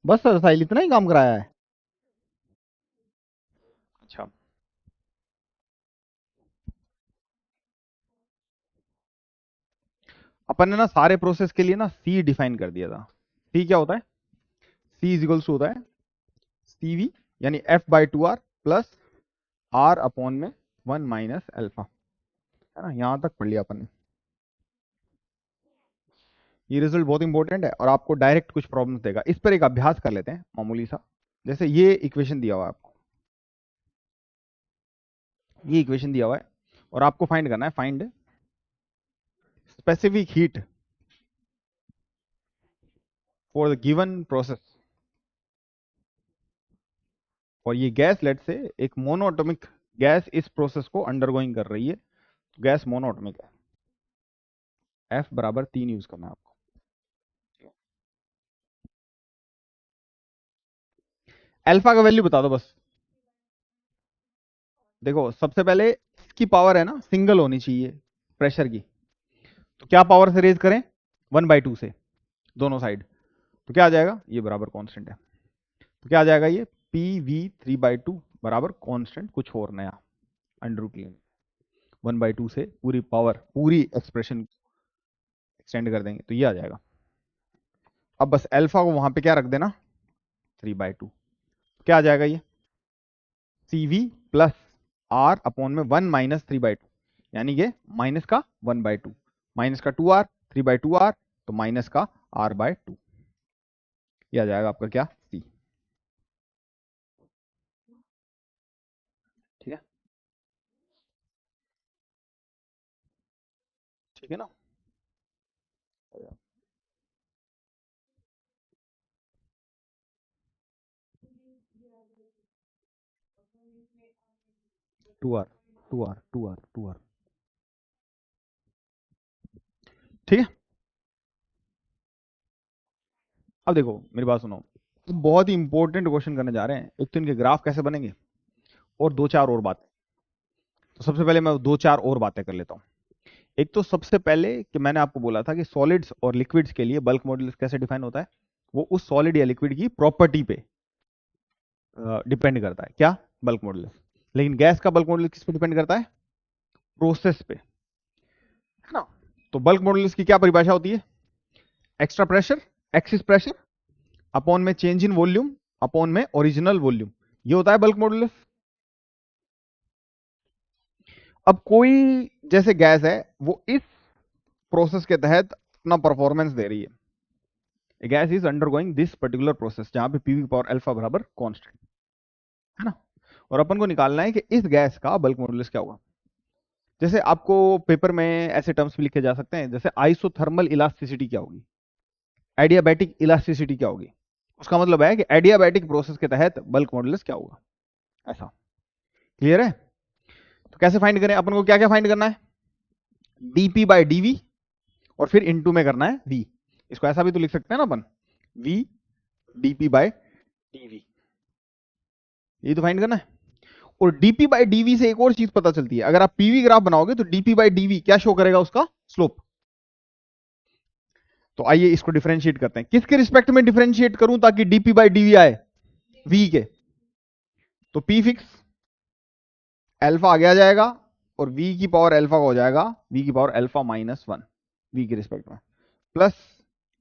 बस सर साहिल इतना ही काम कराया है। अच्छा। अपन ने ना सारे प्रोसेस के लिए ना सी डिफाइन कर दिया था। सी क्या होता है? सी इज इक्वल्स होता है सीवी, यानी F by two R plus R upon में वन माइनस अल्फा। है ना, यहां तक पढ़ लिया अपन ने। ये रिजल्ट बहुत इंपॉर्टेंट है और आपको डायरेक्ट कुछ प्रॉब्लम्स देगा। इस पर एक अभ्यास कर लेते हैं मामूली सा। जैसे ये इक्वेशन दिया हुआ है आपको, ये इक्वेशन दिया हुआ है और आपको फाइंड करना है, find specific heat for the given process. और ये गैस लेट से एक मोनोएटॉमिक गैस इस प्रोसेस को अंडरगोइंग कर रही है, तो गैस मोनोएटॉमिक है। एफ बराबर 3 यूज करना है आपको। अल्फा का वैल्यू बता दो बस। देखो सबसे पहले इसकी पावर है ना सिंगल होनी चाहिए प्रेशर की, तो क्या पावर से रेज करें? 1/2 से दोनों साइड। तो क्या आ जाएगा? ये बराबर कांस्टेंट है। तो क्या आ जाएगा? ये PV3/2 बराबर कांस्टेंट, कुछ और नया अंडर रूट लेंगे 1/2 से पूरी पावर, पूरी एक्सप्रेशन एक्सटेंड कर देंगे तो ये आ जाएगा। अब बस अल्फा को वहां पे क्या रख देना? 3/2। क्या आ जाएगा? ये CV प्लस आर अपॉन में 1 माइनस 3/2, यानी ये माइनस का 1/2, माइनस का 2R, 3/2R, तो माइनस का R/2। ये आ जाएगा आपका क्या? C। ठीक है, ठीक है ना? 2R, 2R, 2R, 2R। ठीक है। अब देखो मेरी बात सुनो, तो बहुत ही इंपॉर्टेंट क्वेश्चन करने जा रहे हैं। एक तो इनके ग्राफ कैसे बनेंगे और दो चार और बातें। तो सबसे पहले मैं दो चार और बातें कर लेता हूं। एक तो सबसे पहले कि मैंने आपको बोला था कि सॉलिड्स और लिक्विड्स के लिए बल्क मॉडुलस कैसे डिफाइन होता है, वो उस सॉलिड या लिक्विड की प्रॉपर्टी पे डिपेंड करता है। क्या? Bulk modulus. लेकिन गैस का बल्क मॉडुलस किस पे डिपेंड करता है? प्रोसेस पे, है ना? तो बल्क मॉडुलस की क्या परिभाषा होती है? Extra pressure, axis pressure upon में चेंज इन वॉल्यूम अपॉन में ओरिजिनल वॉल्यूम, ये होता है बल्क मॉडुलस। अब कोई जैसे गैस है, वो इस प्रोसेस के तहत अपना परफॉर्मेंस दे रही है। Gas is undergoing this particular process जहां पे पीवी पावर अल्फा बराबर कांस्टेंट, है ना? और अपन को निकालना है कि इस गैस का बल्क मॉडुलस क्या होगा। जैसे आपको पेपर में ऐसे टर्म्स भी लिखे जा सकते हैं, जैसे आइसोथर्मल इलास्टिसिटी क्या होगी, एडियाबैटिक इलास्टिसिटी क्या होगी। उसका मतलब है कि एडियाबैटिक प्रोसेस के तहत बल्क मॉडुलस क्या होगा। ऐसा क्लियर है? तो कैसे फाइंड करें? अपन को क्या क्या फाइंड करना है? dP/dV और फिर इनटू में करना है V। इसको ऐसा भी तो लिख सकते हैं ना अपन, V dP/dV। ये तो फाइंड करना है। और dP/dV से एक और चीज पता चलती है, अगर आप पीवी ग्राफ बनाओगे तो dP/dV क्या शो करेगा? उसका स्लोप। तो आइए इसको डिफरेंशिएट करते हैं। किसके रिस्पेक्ट में डिफरेंशिएट करूं ताकि dP/dV आए? V के। तो P फिक्स, अल्फा आगे आ जाएगा और V की पावर अल्फा का हो जाएगा V की पावर अल्फा -1 V के रिस्पेक्ट में, प्लस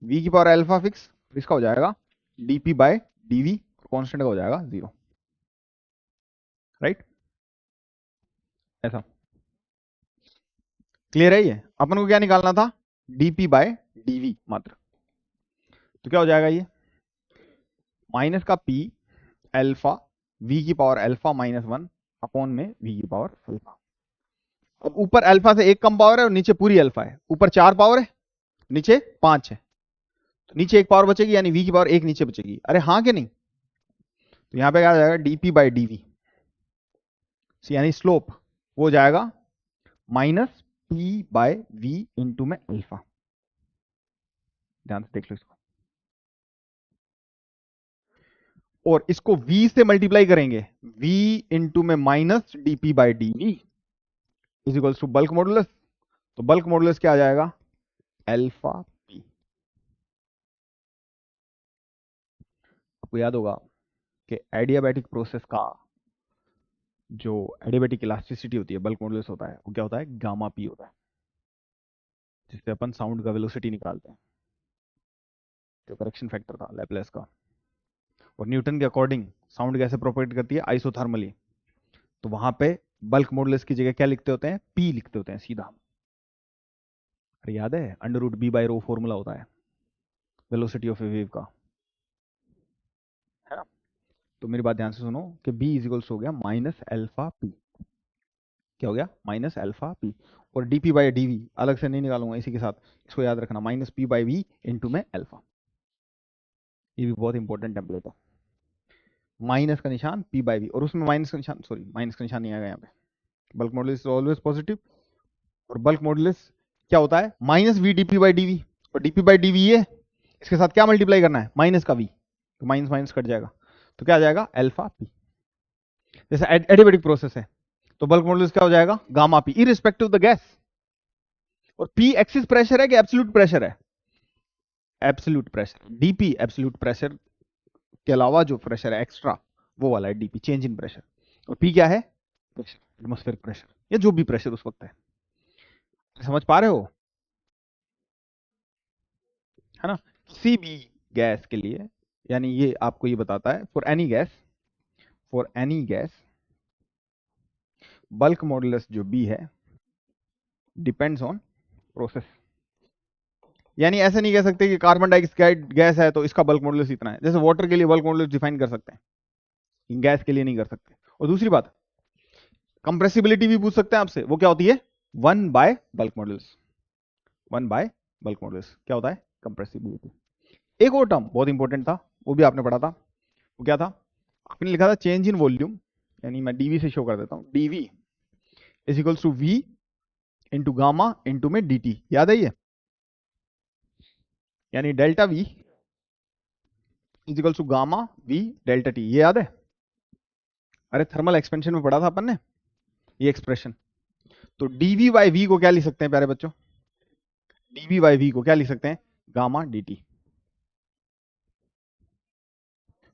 V की पावर अल्फा फिक्स, इसका हो जाएगा dP/dV, कांस्टेंट का हो जाएगा 0। राइट? ऐसा क्लियर है? ये अपन को क्या निकालना था? dP/dV मात्र। तो क्या हो जाएगा? ये माइनस का P अल्फा V की पावर अल्फा -1 अपॉन में V की पावर अल्फा। अब ऊपर अल्फा से एक कम पावर है और नीचे पूरी अल्फा है। ऊपर 4 पावर है, नीचे 5 है, तो नीचे एक पावर बचेगी, यानी V की पावर एक नीचे बचेगी। अरे हाँ कि नहीं? तो यहां पे क्या आ जाएगा? dP/dV, यानी स्लोप वो हो जाएगा -P/V इंटू में अल्फा। ध्यान से देख लो इसको। और इसको V से मल्टीप्लाई करेंगे, V इंटू में minus dP/dV is equals to bulk modulus. तो बल्क मॉडुलस क्या आ जाएगा? Alpha P। आपको याद होगा कि एडियाबैटिक प्रोसेस का जो एडियाबैटिक इलास्टिसिटी होती है, बल्क मॉडुलस होता है, वो क्या होता है, गामा पी होता है, जिससे अपन साउंड का वेलोसिटी निकालते हैं, जो करेक्शन फैक्टर था लैपलेस का। और न्यूटन के अकॉर्डिंग साउंड कैसे प्रोपेगेट करती है, आइसोथर्मली। तो वहां पे बल्क मॉडुलस की जगह क्या लिखते होते हैं, पी लिखते होते हैं सीधा। अरे याद है, under root B by rho formula होता है वेलोसिटी ऑफ ए वेव का, है ना। तो मेरी बात ध्यान से सुनो कि b इज इक्वल्स हो गया माइनस एल्फा पी। क्या हो गया, माइनस एल्फा पी। और dp बाई dv अलग से नहीं निकालूंगा, इसी के साथ इसको याद रखना, minus P by V into में एल्फा। ये भी बहुत इंपॉर्टेंट टेम्पलेट है। माइनस का निशान p बाई वी, और उसमें माइनस का निशान, सॉरी माइनस का निशान नहीं आएगा यहाँ पे, बल्क मॉडुलस ऑलवेज पॉजिटिव। और बल्क मॉडुलस क्या होता है, minus V D P by D V. और D P by D V ये, इसके साथ क्या मल्टीप्लाई करना है, माइनस का v, तो माइनस माइनस कट जाएगा, तो क्या आ जाएगा, एल्फा पी। जैसे एडियाबैटिक प्रोसेस है, तो बल्क मॉडुलस क्या हो जाएगा, gamma P, irrespective of the gas. और पी एक्सिस प्रेशर है कि एब्सोल्यूट प्रेशर है, absolute pressure. DP absolute pressure के अलावा जो प्रेशर है एक्स्ट्रा, वो वाला है डीपी, चेंज इन प्रेशर। और पी क्या है, प्रेशर, एटमॉस्फेरिक प्रेशर, या जो भी प्रेशर उस वक्त है। समझ पा रहे हो, है ना। किसी भी गैस के लिए, यानी ये आपको ये बताता है, for any gas bulk modulus जो बी है डिपेंड्स ऑन प्रोसेस। यानी ऐसे नहीं कह सकते कि कार्बन डाइऑक्साइड गैस है तो इसका बल्क मॉडुलस इतना है, जैसे वाटर के लिए बल्क मॉडुलस डिफाइन कर सकते हैं, गैस के लिए नहीं कर सकते। और दूसरी बात, कंप्रेसिबिलिटी भी पूछ सकते हैं आपसे, वो क्या होती है, 1/बल्क मॉडुलस। 1/बल्क मॉडुलस क्या होता है, कंप्रेसिबिलिटी। एक और टर्म बहुत इंपॉर्टेंट था, वो भी आपने पढ़ा था, वो क्या था, आपने लिखा था चेंज इन वॉल्यूम, यानी मैं डीवी से शो कर देता हूं, dV is equals to V into gamma into में dt, याद है ये, यानी delta V is equals to gamma V delta T, ये याद है। अरे थर्मल एक्सपेंशन में पढ़ा था अपन ने ये एक्सप्रेशन। तो डीवी बाई वी को क्या लिख सकते हैं प्यारे बच्चों, डीवी बाई वी को क्या लिख सकते हैं, गामा dt।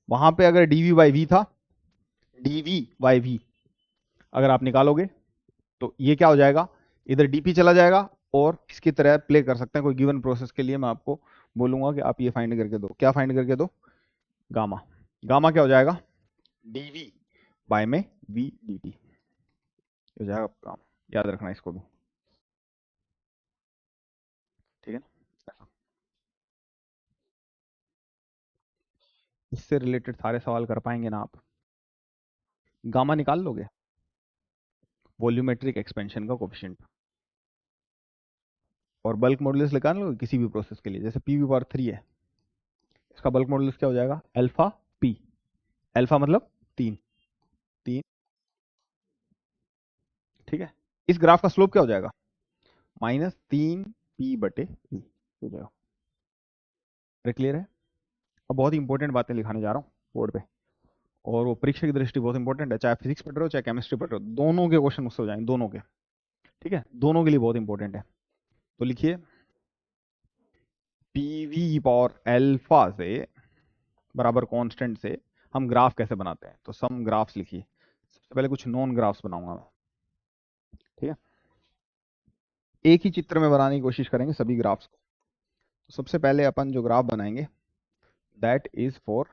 वहां पे अगर डीवी बाई वी था, डीवी बाई वी अगर आप निकालोगे तो ये क्या हो जाएगा, इधर डीपी चला जाएगा, और इसकी तरह प्ले कर सकते हैं कोई गिवन प्रोसेस के लिए। मैं आपको बोलूंगा कि आप ये फाइंड करके दो, क्या फाइंड करके दो, गामा। गामा क्या हो जाएगा, डीवी बाय में वी डी टी हो जाएगा काम, याद रखना इसको भी, ठीक है ना। इससे रिलेटेड सारे सवाल कर पाएंगे ना आप, गामा निकाल लोगे, वॉल्यूमेट्रिक एक्सपेंशन का कोफिशिएंट, और बल्क मॉडुलस निकाल लोगे किसी भी प्रोसेस के लिए, जैसे पी वी पावर 3 है, इसका बल्क मॉडुलस क्या हो जाएगा, अल्फा पी। अल्फा मतलब 3, 3, ठीक है। इस ग्राफ का स्लोप क्या हो जाएगा, -3p/v हो जाएगा। क्लियर है। अब बहुत ही इंपॉर्टेंट बातें लिखाने जा रहा हूँ बोर्ड पे, और वो परीक्षा की दृष्टि बहुत इंपॉर्टेंट है, चाहे फिजिक्स पढ़ रहे हो चाहे केमिस्ट्री पढ़ रहे हो, दोनों के क्वेश्चन मुझसे हो जाएंगे, दोनों के, ठीक है, दोनों के लिए बहुत इंपॉर्टेंट है। तो लिखिए, पीवी पावर अल्फा से बराबर कांस्टेंट से हम ग्राफ कैसे बनाते हैं, तो सम ग्राफ्स लिखिए। सबसे पहले कुछ नॉन ग्राफ्स बनाऊंगा मैं, ठीक है, एक ही चित्र में बनाने की कोशिश करेंगे सभी ग्राफ्स को। तो सबसे पहले अपन जो ग्राफ बनाएंगे, that is for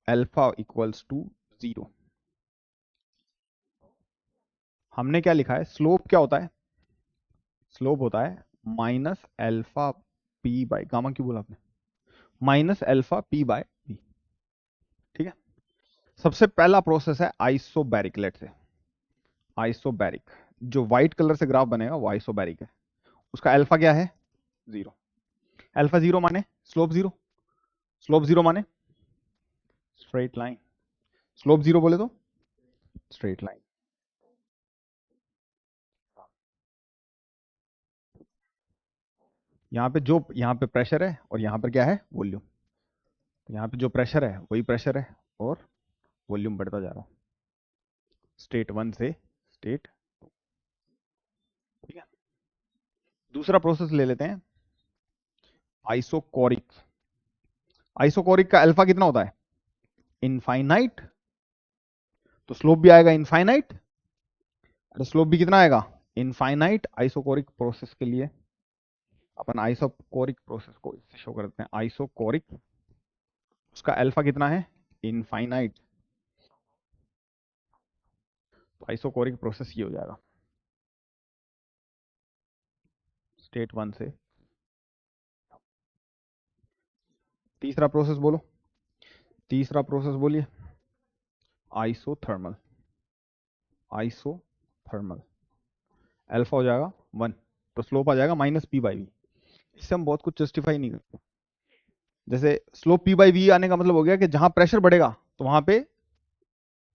alpha equals to 0। हमने क्या लिखा है, स्लोप क्या होता है, स्लोप होता है minus alpha P by, gamma क्यों बोला आपने, minus alpha P by V, ठीक है। सबसे पहला प्रोसेस है आइसोबैरिक, लेट से आइसोबैरिक, जो व्हाइट कलर से ग्राफ बनेगा वो आइसोबैरिक है, उसका अल्फा क्या है, 0। अल्फा 0 माने स्लोप 0, स्लोप 0 माने स्ट्रेट लाइन, स्लोप 0 बोले तो स्ट्रेट लाइन। यहाँ पे प्रेशर है और यहाँ पर क्या है, वॉल्यूम। यहाँ पे जो प्रेशर है वही प्रेशर है, और वॉल्यूम बढ़ता जा रहा है स्टेट 1 से स्टेट, ठीक है। दूसरा प्रोसेस ले लेते हैं आइसोकोरिक, आइसोकोरिक का अल्फा कितना होता है? इनफाइनाइट। तो स्लोप भी आएगा इनफाइनाइट। अरे स्लोप भी कितना आएगा? इनफाइनाइट। आइसोकोरिक प्रोसेस के लिए अपन आइसोकोरिक प्रोसेस को इससे शो करते हैं, आइसोकोरिक, उसका अल्फा कितना है? इनफाइनाइट। तो आइसोकोरिक प्रोसेस ये हो जाएगा स्टेट 1 से। तीसरा प्रोसेस बोलो, तीसरा प्रोसेस बोलिए। आइसोथर्मल। आइसोथर्मल अल्फा हो जाएगा 1, तो स्लोप आ जाएगा -p/v। इससे हम बहुत कुछ जस्टिफाई नहीं करते। जैसे स्लोप p/v आने का मतलब हो गया कि जहां प्रेशर बढ़ेगा तो वहां पे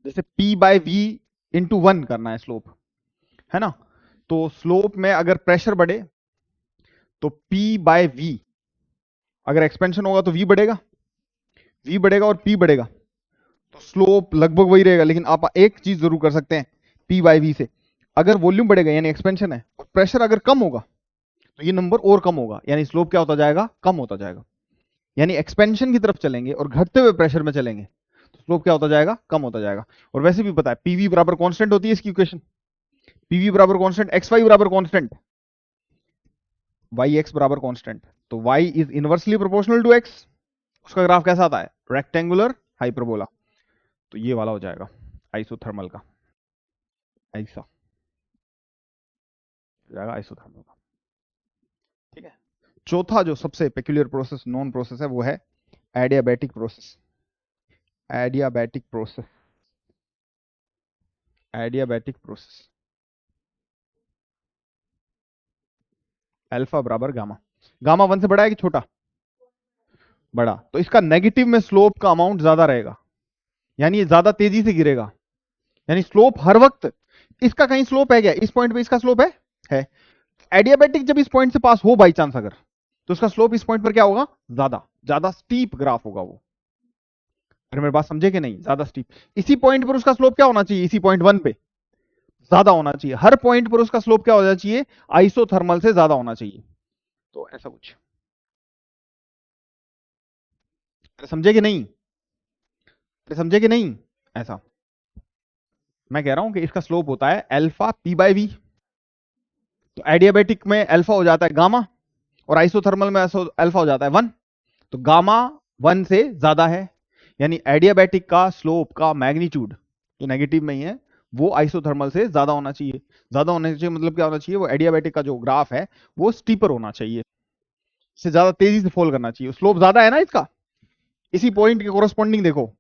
जैसे p/v इंटू 1 करना है स्लोप, है ना। तो स्लोप में अगर प्रेशर बढ़े तो p/v, अगर एक्सपेंशन होगा तो v बढ़ेगा, v बढ़ेगा और p बढ़ेगा, तो स्लोप लगभग वही रहेगा। लेकिन आप एक चीज जरूर कर सकते हैं p/v से, अगर वॉल्यूम बढ़ेगा यानी एक्सपेंशन है और प्रेशर अगर कम होगा तो ये नंबर और कम होगा, यानी स्लोप क्या होता जाएगा? कम होता जाएगा। यानी एक्सपेंशन की तरफ चलेंगे और घटते हुए प्रेशर में चलेंगे तो स्लोप क्या होता जाएगा? कम होता जाएगा। और वैसे भी पता है पीवी बराबर कांस्टेंट होती है इसकी इक्वेशन, पीवी बराबर कांस्टेंट, एक्स वाई बराबर कांस्टेंट, वाई एक्स बराबर कांस्टेंट। तो Y is inversely proportional to X. उसका ग्राफ कैसा आता है? Rectangular hyperbola. तो ये वाला हो जाएगा आइसोथर्मल का, ऐसा हो जाएगा आइसोथर्मल का। ठीक है। चौथा जो सबसे पेक्यूलियर प्रोसेस, नॉन प्रोसेस है, वो है adiabatic process. Adiabatic process, adiabatic process. Alpha बराबर गामा। गामा 1 से बड़ा है कि छोटा? बड़ा। तो इसका नेगेटिव में स्लोप का अमाउंट ज्यादा रहेगा, यानी ये ज्यादा तेजी से गिरेगा। यानी स्लोप हर वक्त, इसका कहीं स्लोप है क्या? इस पॉइंट पे इसका स्लोप है। एडियाबैटिक जब इस पॉइंट से पास हो बाई चांस अगर, तो उसका स्लोप इस पॉइंट पर क्या होगा? ज्यादा ज्यादा स्टीप ग्राफ होगा वो। अरे मेरी बात समझे कि नहीं? ज्यादा स्टीप। इसी पॉइंट पर उसका स्लोप क्या होना चाहिए? इसी पॉइंट 1 पे ज्यादा होना चाहिए। हर पॉइंट पर उसका स्लोप क्या होना चाहिए? आइसोथर्मल से ज्यादा होना चाहिए। तो ऐसा कुछ, समझे कि नहीं? समझे कि नहीं? ऐसा मैं कह रहा हूं कि इसका स्लोप होता है अल्फा p/v। तो एडियाबैटिक में अल्फा हो जाता है गामा और आइसोथर्मल में अल्फा हो जाता है 1। तो गामा 1 से ज्यादा है, यानी एडियाबैटिक का स्लोप का मैग्नीट्यूड जो नेगेटिव में ही है वो आइसोथर्मल से ज्यादा होना चाहिए। ज्यादा होना चाहिए मतलब क्या होना चाहिए? वो एडियाबैटिक का जो ग्राफ है वो स्टीपर होना चाहिए, इससे ज्यादा तेजी से फॉल करना चाहिए। स्लोप ज्यादा है ना इसका, इसी पॉइंट के कोरस्पॉन्डिंग देखो,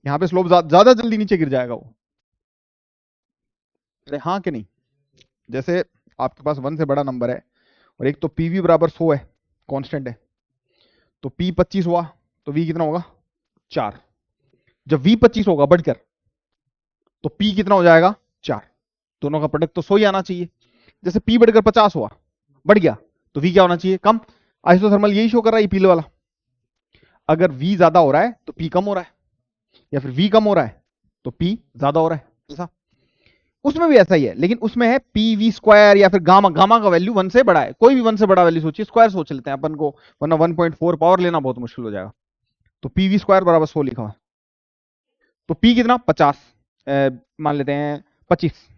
यहां पे स्लोप ज्यादा जल्दी नीचे गिर जाएगा वो। अरे हाँ कि नहीं? जैसे आपके पास 1 से बड़ा नंबर है और एक तो पीवी बराबर 100 है, कांस्टेंट है, तो पी 25 हुआ तो वी कितना होगा? 4। जब वी 25 होगा बढ़कर तो पी कितना हो जाएगा? 4। दोनों का प्रोडक्ट तो 100 ही आना चाहिए। जैसे पी बढ़कर 50 हुआ, बढ़ गया, तो वी क्या होना चाहिए? कम। आइसोथर्मल यही शो कर रहा है पीले वाला। अगर वी ज्यादा हो रहा है तो पी कम हो रहा है, या फिर वी कम हो रहा है तो पी ज्यादा हो रहा है। ऐसा उसमें भी ऐसा ही है, लेकिन उसमें है पी वी स्क्वायर या फिर गामा। गामा का वैल्यू 1 से बड़ा है, कोई भी 1 से बड़ा वैल्यू सोचिए, स्क्वायर सोच लेते हैं अपन को, वरना 1.4 पावर लेना बहुत मुश्किल हो जाएगा। तो पी वी स्क्वायर बराबर 100 लिखा हुआ, तो पी कितना? 50, मान लेते हैं 25।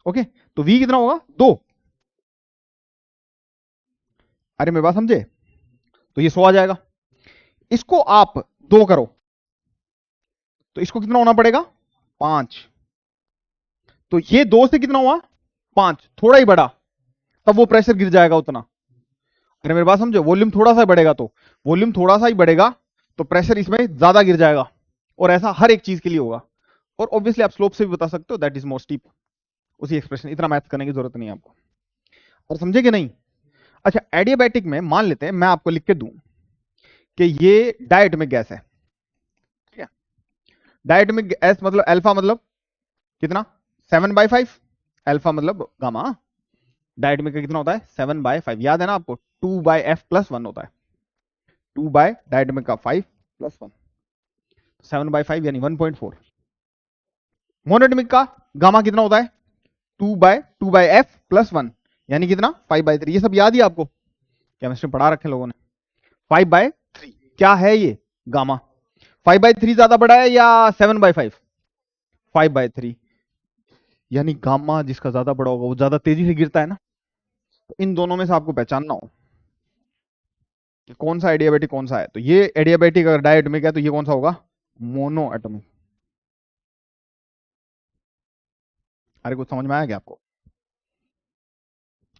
ओके, तो वी कितना होगा? 2। अरे मेरी बात समझे? तो ये 100 आ जाएगा। इसको आप 2 करो तो इसको कितना होना पड़ेगा? 5। तो ये 2 से कितना हुआ? 5, थोड़ा ही बढ़ा, तब वो प्रेशर गिर जाएगा उतना। अरे मेरी बात समझो, वॉल्यूम थोड़ा सा बढ़ेगा, तो वॉल्यूम थोड़ा सा ही बढ़ेगा तो प्रेशर इसमें ज्यादा गिर जाएगा, और ऐसा हर एक चीज के लिए होगा। और ऑब्वियसली आप स्लोप से भी बता सकते हो, दैट इज मोर स्टीप। उसी एक्सप्रेशन, इतना मैथ करने की जरूरत नहीं है आपको। और समझे कि नहीं? अच्छा, एडियाबैटिक में मान लेते हैं मैं आपको लिख के दूं कि ये डायटोमिक गैस है, ठीक है। डायटोमिक गैस मतलब अल्फा मतलब कितना? 7/5। अल्फा मतलब गामा। डायटोमिक का कितना होता है? 7/5। याद है ना आपको? 2/f+1 होता है। 2 डायटोमिक का 5+1, 7/5 यानी 1.4। मोनोटोमिक का गामा कितना होता है? 2/f+1 यानी कितना? 5/3। ये सब याद ही आपको, केमिस्ट्री में पढ़ा रखे लोगों ने। 5/3 क्या है ये? गामा 5/3 ज्यादा बड़ा है या 7/5? 5/3, यानी गामा जिसका ज्यादा बड़ा होगा वो ज्यादा तेजी से गिरता है ना। तो इन दोनों में से आपको पहचानना हो कि कौन सा एडियाबैटिक कौन सा है। तो ये एडियाबैटिक अगर डायटोमिक है तो ये कौन सा होगा? Mono atomic. अरे कुछ समझ में आया क्या आपको?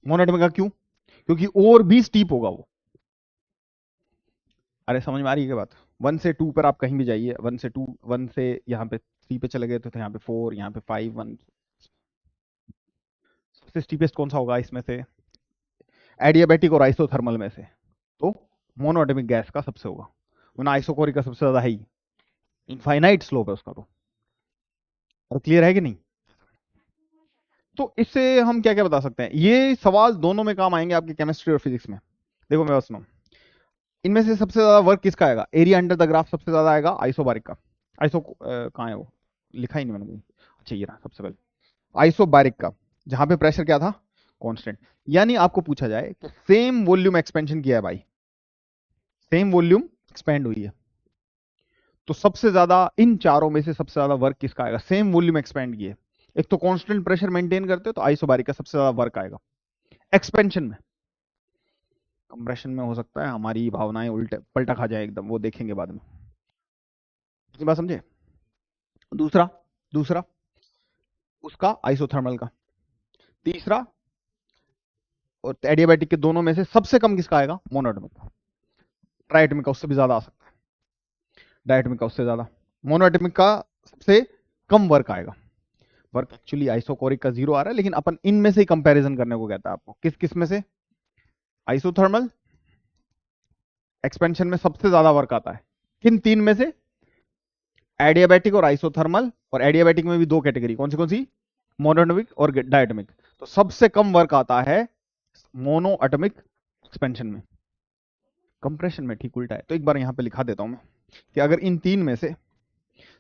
मोनो एटॉमिक का क्यों? क्योंकि और भी स्टीप होगा वो। अरे समझ में आ रही है क्या बात? 1 से 2 पर आप कहीं भी जाइए, 1 से 2, 1 से यहाँ पे 3 पे चले गए तो यहाँ पे 4, यहाँ पे 5, 1। सबसे स्टीपेस्ट कौन सा होगा इसमें से? एडियाबैटिक और आइसोथर्मल में से तो मोनोएटॉमिक गैस का सबसे होगा, वरना आइसोकोरिक का सबसे ज्यादा है ही। इनफाइनाइट स्लोप है उसका तो। और क्लियर है कि नहीं? तो इससे हम क्या क्या बता सकते हैं? ये सवाल दोनों में काम आएंगे, आपके केमिस्ट्री और फिजिक्स में। देखो मेरे पास सुनो, इनमें से सबसे ज्यादा वर्क किसका आएगा? एरिया अंडर द ग्राफ सबसे ज्यादा आएगा आइसोबारिक का। आइसो कहाँ है वो? लिखा ही नहीं मैंने कहीं। अच्छा ये रहा सबसे पहले, आइसोबारिक का, जहां पे प्रेशर क्या था? कांस्टेंट। यानी आपको पूछा जाए कि सेम वॉल्यूम एक्सपेंशन किया है भाई, सेम वॉल्यूम एक्सपेंड हुई है, तो सबसे ज्यादा इन चारों में से सबसे ज्यादा वर्क किसका आएगा? सेम वॉल्यूम एक्सपेंड किए, एक तो कांस्टेंट प्रेशर मेंटेन करते हो तो आइसोबारिक का सबसे ज्यादा वर्क आएगा एक्सपेंशन में। कंप्रेशन में हो सकता है हमारी भावनाएं उल्टे पलटा खा जाए एकदम, वो देखेंगे बाद में। इतनी बात समझे? दूसरा, दूसरा उसका आइसोथर्मल का। तीसरा, और एडियाबैटिक के दोनों में से सबसे कम किसका आएगा? मोनोएटॉमिक का। ट्राइएटॉमिक का उससे भी ज्यादा आ सकता है, डायटोमिक का उससे ज्यादा। मोनोएटॉमिक का सबसे कम वर्क आएगा। वर्क एक्चुअली आइसोकोरिक का 0 आ रहा है, लेकिन अपन इनमें से ही कंपैरिजन करने को कहता है आपको। किस किस में से? आइसोथर्मल एक्सपेंशन में सबसे ज्यादा वर्क आता है। किन तीन में से? एडियाबैटिक और आइसोथर्मल, और एडियाबैटिक में भी दो कैटेगरी, कौन सी? मोनोएटॉमिक और डायटोमिक। तो सबसे कम वर्क आता है मोनोएटॉमिक एक्सपेंशन में। कंप्रेशन में ठीक उल्टा है। तो एक बार यहां पे लिखा देता हूं मैं कि अगर इन तीन में से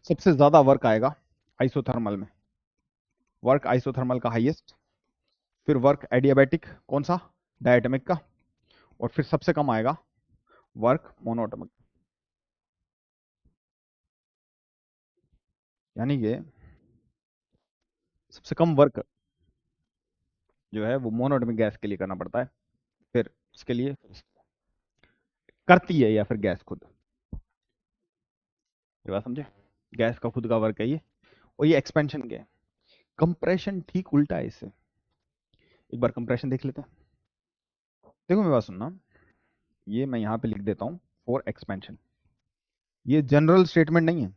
सबसे ज्यादा वर्क आएगा आइसोथर्मल में, वर्क आइसोथर्मल का हाईएस्ट, फिर वर्क एडियाबैटिक कौन सा? डायटोमिक का, और फिर सबसे कम आएगा वर्क मोनोएटॉमिक। यानी कि सबसे कम वर्क जो है वो मोनोएटॉमिक गैस के लिए करना पड़ता है, फिर इसके लिए करती है, या फिर गैस खुद। ये बात समझे? गैस का खुद का वर्क है ये, और ये एक्सपेंशन के। कंप्रेशन ठीक उल्टा है इससे। एक बार कंप्रेशन देख लेते हैं। देखो मेरी बात सुनना, ये मैं यहां पे लिख देता हूं फॉर एक्सपेंशन। ये जनरल स्टेटमेंट नहीं है,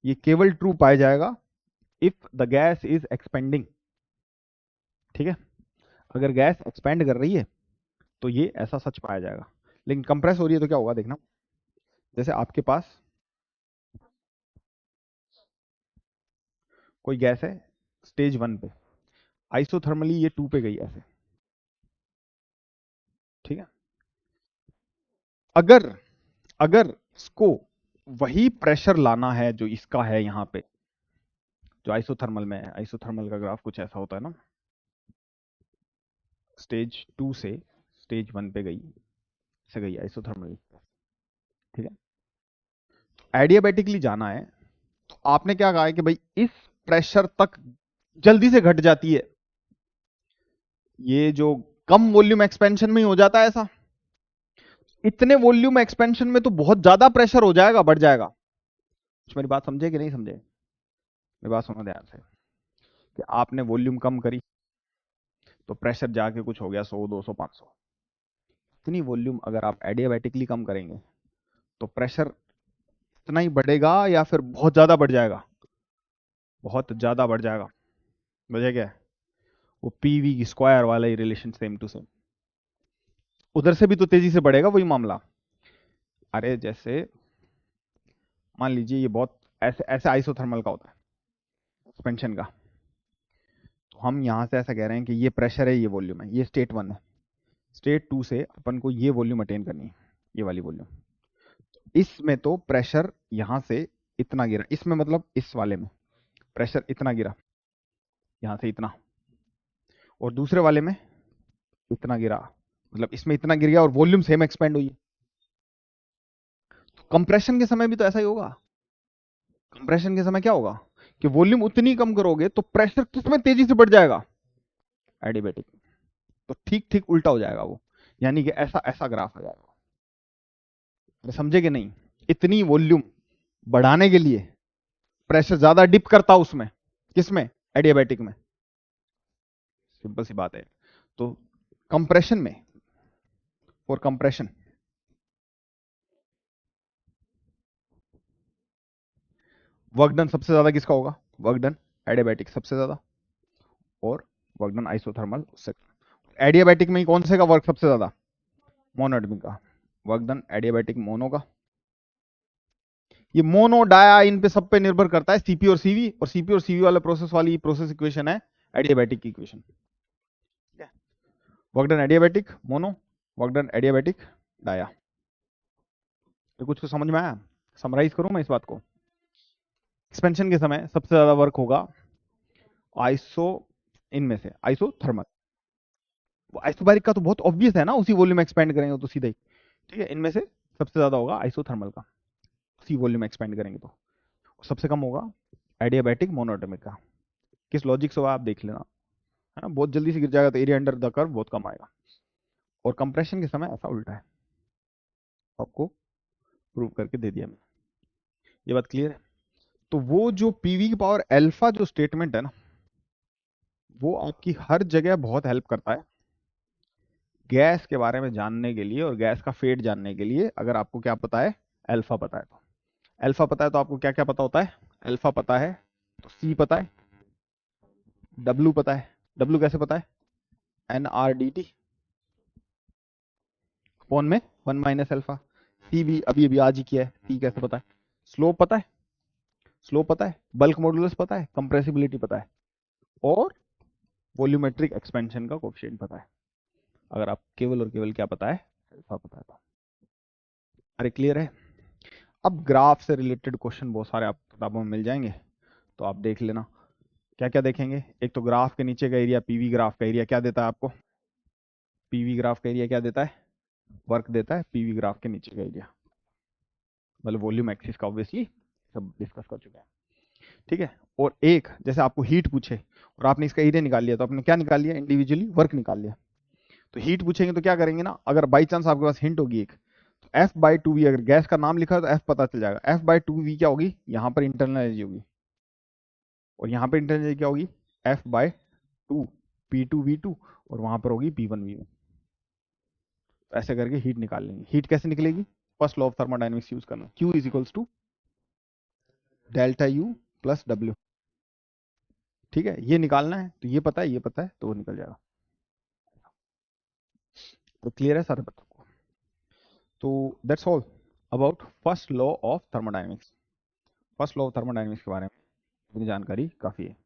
ये केवल ट्रू पाया जाएगा if the gas is expanding. ठीक है, अगर गैस एक्सपेंड कर रही है तो ये ऐसा सच पाया जाएगा। लेकिन कंप्रेस हो रही है तो क्या होगा देखना। जैसे आपके पास कोई गैस है स्टेज 1 पे, आइसोथर्मली ये 2 पे गई ऐसे। ठीक है, अगर अगर इसको वही प्रेशर लाना है जो इसका है यहां पे, जो आइसोथर्मल में है। आइसोथर्मल का ग्राफ कुछ ऐसा होता है ना, स्टेज 2 से स्टेज 1 पे गई, से गई आइसोथर्मल। ठीक है, एडियाबैटिकली जाना है तो आपने क्या कहा है कि भाई इस प्रेशर तक जल्दी से घट जाती है। ये जो कम वॉल्यूम एक्सपेंशन में ही हो जाता है ऐसा। इतने वॉल्यूम एक्सपेंशन में तो बहुत ज्यादा प्रेशर हो जाएगा, बढ़ जाएगा। कुछ मेरी बात समझे कि नहीं समझे? मेरी बात सुनो ध्यान से, कि आपने वॉल्यूम कम करी तो प्रेशर जाके कुछ हो गया 100, 200, 500। इतनी वॉल्यूम अगर आप एडियाबैटिकली कम करेंगे तो प्रेशर इतना ही बढ़ेगा या फिर बहुत ज्यादा बढ़ जाएगा? बहुत ज्यादा बढ़ जाएगा। वजह क्या है? वो पीवी की स्क्वायर वाला ही रिलेशन, सेम टू सेम। उधर से भी तो तेजी से बढ़ेगा वही मामला। अरे जैसे मान लीजिए ये बहुत ऐसे ऐसे आइसोथर्मल का होता है एक्सपेंशन का, तो हम यहां से ऐसा कह रहे हैं कि ये प्रेशर है, ये वॉल्यूम है, ये स्टेट 1 है। स्टेट 2 से अपन को ये वॉल्यूम अटेन करनी है, ये वाली वॉल्यूम। इसमें तो प्रेशर यहां से इतना गिरा, इसमें मतलब इस वाले में प्रेशर इतना गिरा, यहां से इतना, और दूसरे वाले में इतना गिरा, मतलब इसमें इतना गिर गया और वॉल्यूम सेम एक्सपेंड हुई है। कंप्रेशन के समय भी तो ऐसा ही होगा। कंप्रेशन के समय क्या होगा कि वॉल्यूम उतनी कम करोगे तो प्रेशर किसमें तेजी से बढ़ जाएगा, एडियाबैटिक। तो ठीक ठीक उल्टा हो जाएगा वो, यानी कि ऐसा ऐसा ग्राफ आ जाएगा। समझे कि नहीं? इतनी वॉल्यूम बढ़ाने के लिए प्रेशर ज्यादा डिप करता उसमें, किसमें, एडियाबैटिक में। सिंपल सी बात है। तो कंप्रेशन में, फॉर कंप्रेशन, वर्क डन सबसे ज्यादा किसका होगा, वर्क डन एडियाबैटिक सबसे ज्यादा, और वर्क डन आइसोथर्मल उससे। एडियाबैटिक में ही कौन से का वर्क सबसे ज्यादा, मोनोएटमिक का। वर्क डन एडियाबैटिक मोनो का। ये मोनो डाया इन पे सब पे निर्भर करता है, सीपी और सीवी, और सीपी और सीवी वाला प्रोसेस वाली प्रोसेस इक्वेशन है एडियाबैटिक की इक्वेशन। Work done adiabatic mono, work done adiabatic dia. तो कुछ समझ में आया? समराइज करूं मैं इस बात को। एक्सपेंशन के समय सबसे ज्यादा वर्क होगा आइसो, इनमें से आइसोथर्मल। आइसोबैरिक का तो बहुत ऑब्वियस है ना, उसी वॉल्यूम एक्सपेंड करेंगे तो सीधे ही। ठीक है, इनमें से सबसे ज्यादा होगा आइसोथर्मल का, उसी वॉल्यूम एक्सपेंड करेंगे तो। सबसे कम होगा एडियाबैटिक मोनोटोमिक का। किस लॉजिक से आप देख लेना, है ना, बहुत जल्दी से गिर जाएगा तो एरिया अंडर द कर्व बहुत कम आएगा। और कंप्रेशन के समय ऐसा उल्टा है, आपको प्रूव करके दे दिया मैंने। ये बात क्लियर है? तो वो जो पीवी की पावर अल्फा जो स्टेटमेंट है ना, वो आपकी हर जगह बहुत हेल्प करता है गैस के बारे में जानने के लिए, और गैस का फेट जानने के लिए। अगर आपको क्या पता है, अल्फा पता है तो। अल्फा पता है तो आपको क्या क्या पता होता है, अल्फा पता है तो सी पता है, डब्लू पता है। डब्लू कैसे पता है, N R D T upon में 1 - अल्फा। सी भी अभी अभी आज ही किया है, सी कैसे पता है। स्लोप पता है, स्लोप पता है, बल्क मॉडुलस पता है, कंप्रेसिबिलिटी पता है, और वॉल्यूमेट्रिक एक्सपेंशन का कोएफिशिएंट पता है। अगर आप केवल और केवल क्या पता है, अल्फा पता है तो। अरे क्लियर है? अब ग्राफ से रिलेटेड क्वेश्चन बहुत सारे आप किताबों में मिल जाएंगे, तो आप देख लेना। क्या क्या देखेंगे, एक तो ग्राफ के नीचे का एरिया, पीवी ग्राफ का एरिया क्या देता है आपको, पीवी ग्राफ का एरिया क्या देता है, वर्क देता है। पीवी ग्राफ के नीचे का एरिया मतलब वॉल्यूम एक्सिस का, ऑब्वियसली सब डिस्कस कर चुके हैं। ठीक है, और एक जैसे आपको हीट पूछे और आपने इसका एरिया निकाल लिया, तो आपने क्या निकाल लिया, इंडिविजुअली वर्क निकाल लिया। तो हीट पूछेंगे तो क्या करेंगे ना, अगर बाई चांस आपके पास हिंट होगी एक, तो F/2V, अगर गैस का नाम लिखा है तो F पता चल जाएगा। F/2V क्या होगी, यहां पर इंटरनल एनर्जी होगी, और यहां पर इंटरनल एनर्जी क्या होगी, F/2 P2V2, और वहां पर होगी P1V1। ऐसे करके हीट निकाल लेंगे। हीट कैसे निकलेगी, first law of thermodynamics use करना, Q is equals to delta U plus W। ठीक है, ये निकालना है, तो ये पता है, ये पता है, तो वो निकल जाएगा। तो क्लियर है सारे बच्चों को? तो that's all about first law of thermodynamics. First law of thermodynamics के बारे में इतनी जानकारी काफी है।